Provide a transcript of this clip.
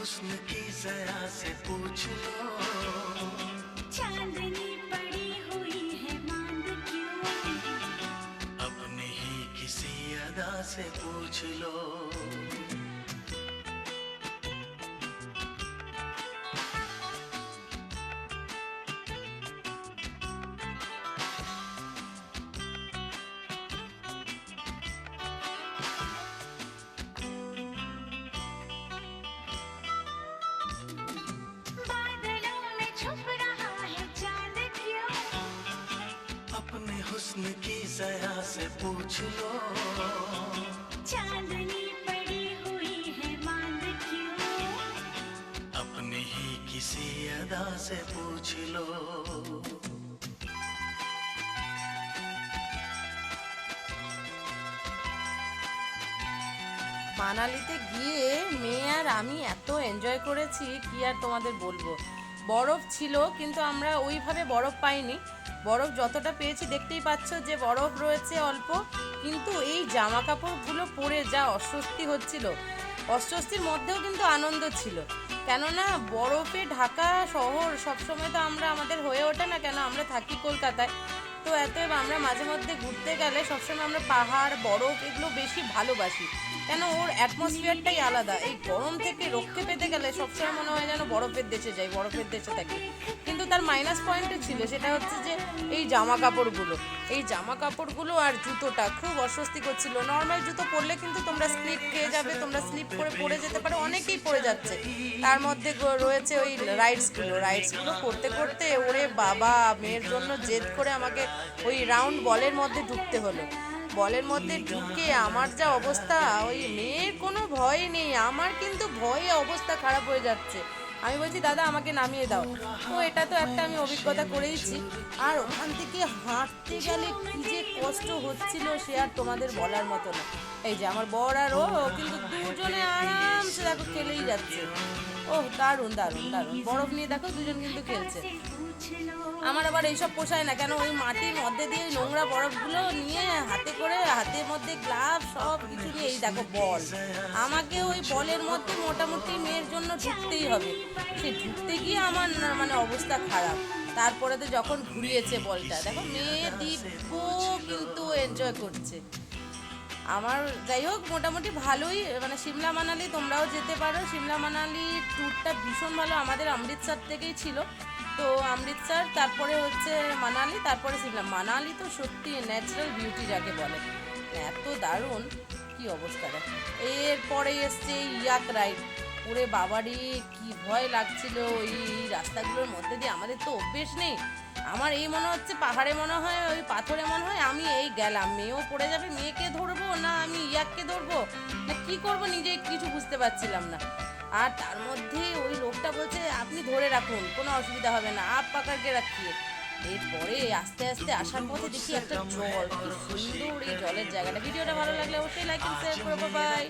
हुस्न की जरा से पूछ लो, चांदनी पड़ी हुई है मांद क्यों, अपने ही किसी अदा से पूछ लो। बादलों में छुप रहा है चांद क्यों, अपने हुस्न की जरा से पूछ लो, चांदनी पड़ी हुई है मांद क्यों, अपने ही किसी अदा से पूछ लो। মানালিতে গিয়ে মেয়ে আর আমি এত এনজয় করেছি কি আর তোমাদের বলবো। বরফ ছিল কিন্তু আমরা ওইভাবে বরফ পাইনি, বরফ যতটা পেয়েছি দেখতেই পাচ্ছ যে বরফ রয়েছে অল্প, কিন্তু এই জামা কাপড়গুলো পরে যা অস্বস্তি হচ্ছিল, অস্বস্তির মধ্যেও কিন্তু আনন্দ ছিল। কেননা বরফে ঢাকা শহর সবসময় তো আমাদের হয়ে ওঠে না, কেন আমরা থাকি কলকাতায়, তো আমরা মাঝে মধ্যে ঘুরতে গেলে সবসময় আমরা পাহাড় বরফ এগুলো বেশি ভালোবাসি, কেন ওর অ্যাটমসফিয়ারটাই আলাদা। এই গরম থেকে রক্ষে পেতে গেলে সবসময় মনে হয় যেন বরফের দেশে যাই, বরফের দেশে থাকি। কিন্তু তার মাইনাস পয়েন্টও ছিল, সেটা হচ্ছে যে এই জামা কাপড়গুলো আর জুতোটা খুব অস্বস্তি করছিল। নর্মাল জুতো পরলে কিন্তু তোমরা স্লিপ খেয়ে যাবে, তোমরা স্লিপ করে পড়ে যেতে পারো, অনেকেই পড়ে যাচ্ছে। তার মধ্যে রয়েছে ওই রাইডসগুলো করতে করতে ওরে বাবা, মেয়ের জন্য জেদ করে আমাকে ওই রাউন্ড বলের মধ্যে ঢুকতে হলো। বলের মধ্যে ঢুকে আমার যা অবস্থা, ওই মেয়ের কোনো ভয় নেই, আমার কিন্তু ভয়ে অবস্থা খারাপ হয়ে যাচ্ছে। আমি বলছি দাদা আমাকে নামিয়ে দাও, তো এটা তো একটা আমি অভিজ্ঞতা করেইছি। আর ওখান থেকে হাঁটতে গেলে কি যে কষ্ট হচ্ছিল সে আর তোমাদের বলার মতো না। এই যে আমার বর আর ও কিন্তু দুজনে আরামসে দেখো খেলেই যাচ্ছে। ওহ দারুণ দারুণ দারুণ, বরফ নিয়ে দেখো দুজন কিন্তু খেলছে। আমার আবার এইসব পোষায় না, কেন ওই মাটির মধ্যে দিয়ে নোংরা বরফগুলো নিয়ে হাতে করে, হাতের মধ্যে গ্লাভ সব কিছু নিয়ে, এই দেখো বল, আমাকে ওই বলের মধ্যে মোটামুটি মেয়ের জন্য ঢুকতেই হবে। সে ঢুকতে গিয়ে আমার মানে অবস্থা খারাপ। তারপরে তো যখন ঘুরিয়েছে বলটা, দেখো মেয়ে দিব্য কিন্তু এনজয় করছে। আমার যাই হোক মোটামুটি ভালোই, মানে সিমলা মানালি তোমরাও যেতে পারো। সিমলা মানালি ট্যুরটা ভীষণ ভালো, আমাদের অমৃতসর থেকেই ছিল। তো অমৃতসর, তারপরে হচ্ছে মানালি, তারপরে সিমলা। মানালি তো সত্যি ন্যাচারাল বিউটি যাকে বলে, এত দারুণ, কি অবস্থা। এরপরে এসছে ইয়াক রাইড, ওরে বাবারি কি ভয় লাগছিল ওই রাস্তাগুলোর মধ্যে দিয়ে, আমাদের তো অভ্যেস নেই। আমার এই মনে হচ্ছে পাহাড়ে মনে হয় ওই পাথরে মনে হয় আমি এই গেলাম, মেয়েও পড়ে যাবে, মেয়েকে ধরবো না আমি ইয়াককে ধরবো না কি করবো, নিজে কিছু বুঝতে পারছিলাম না। আর তার মধ্যে ওই লোকটা বলছে আপনি ধরে রাখুন কোনো অসুবিধা হবে না, আপ পাকারকে রাখিয়ে। এরপরে আস্তে আস্তে আসার পথে দেখি একটা জল, কি সুন্দর এই জলের জায়গাটা। ভিডিওটা ভালো লাগলে অবশ্যই লাইক এন্ড শেয়ার করবো, বাই।